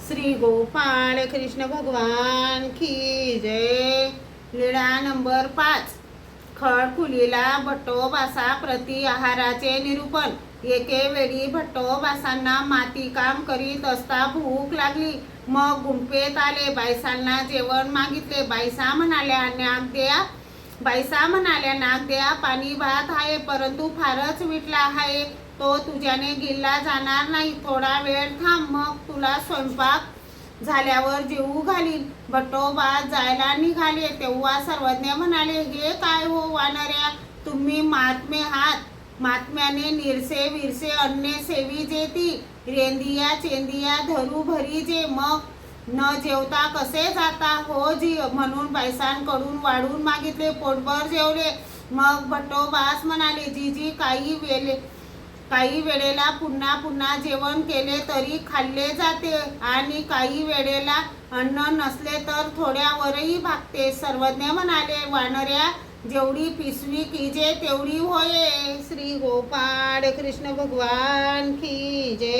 श्री गोपाळ कृष्ण भगवान की जय। लीळा नंबर 5। खळखुलीला भट्टोबासा प्रति आहाराचे निरूपण। एके वेळी भट्टोबासांना माती काम करीत असता भूक लागली। मग गुंफेत आले, बायसांना जेवण मागितले। बायसा म्हणाल्या नाक द्या, पाणी भात आहे, परंतु फारच विटला आहे, तो तुझ्याने गिळला जाणार नाही, थोडा वेळ थांब, मग तुला स्वयंपाक झाल्यावर जेवू घालीन। भट्टोबा जायला निघाले तेव्हा सर्वज्ञ म्हणाले, हे काय हो वानऱ्या, तुम्ही महात्मे आहात, महात्म्याने निरसे विरसे अन्ने सेवी जेती, रेंदिया चेंदिया धरू भरी जे, मग न जेवता कसे जाता हो जी, म्हणून बायसांकडून वाढून मागितले, पोटभर जेवले। मग भट्टोबास म्हणाले, जीजी काही वेळेला पुन्हा पुन्हा जेवण केले तरी खाल्ले जाते, आणि काही वेळेला अन्न नसले तर थोड्यावरही भागते। सर्वज्ञ म्हणाले, वानऱ्या, जेवढी पिशवी कीजे तेवढी होये। श्री गोपाळ कृष्ण भगवान की जय।